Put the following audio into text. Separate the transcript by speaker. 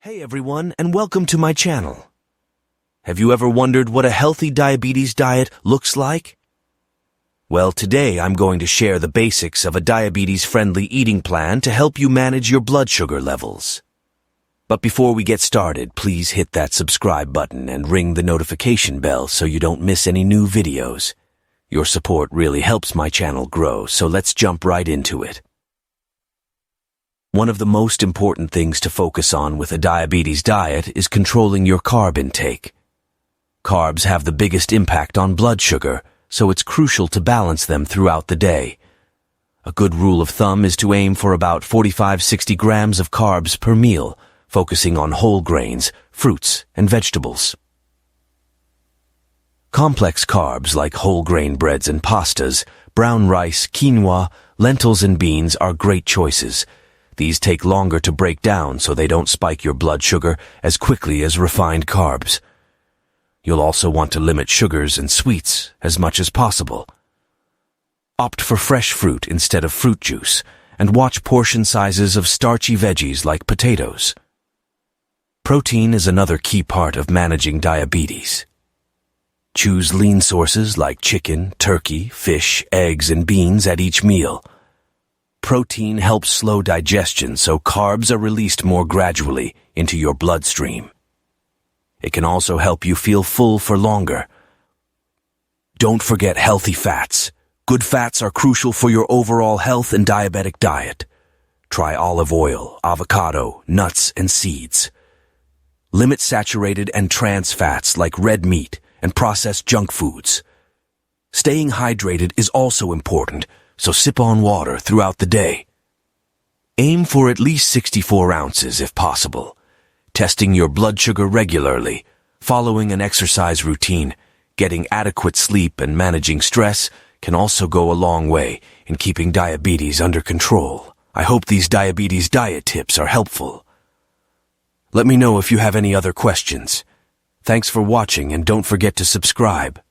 Speaker 1: Hey everyone, and welcome to my channel. Have you ever wondered what a healthy diabetes diet looks like? Well, today I'm going to share the basics of a diabetes-friendly eating plan to help you manage your blood sugar levels. But before we get started, please hit that subscribe button and ring the notification bell so you don't miss any new videos. Your support really helps my channel grow, so let's jump right into it. One of the most important things to focus on with a diabetes diet is controlling your carb intake. Carbs have the biggest impact on blood sugar, so it's crucial to balance them throughout the day. A good rule of thumb is to aim for about 45-60 grams of carbs per meal, focusing on whole grains, fruits, and vegetables. Complex carbs like whole grain breads and pastas, brown rice, quinoa, lentils, and beans are great choices. These take longer to break down so they don't spike your blood sugar as quickly as refined carbs. You'll also want to limit sugars and sweets as much as possible. Opt for fresh fruit instead of fruit juice, and watch portion sizes of starchy veggies like potatoes. Protein is another key part of managing diabetes. Choose lean sources like chicken, turkey, fish, eggs, and beans at each meal. Protein helps slow digestion, so carbs are released more gradually into your bloodstream. It can also help you feel full for longer. Don't forget healthy fats. Good fats are crucial for your overall health and diabetic diet. Try olive oil, avocado, nuts, and seeds. Limit saturated and trans fats like red meat and processed junk foods. Staying hydrated is also important, so sip on water throughout the day. Aim for at least 64 ounces if possible. Testing your blood sugar regularly, following an exercise routine, getting adequate sleep, and managing stress can also go a long way in keeping diabetes under control. I hope these diabetes diet tips are helpful. Let me know if you have any other questions. Thanks for watching, and don't forget to subscribe.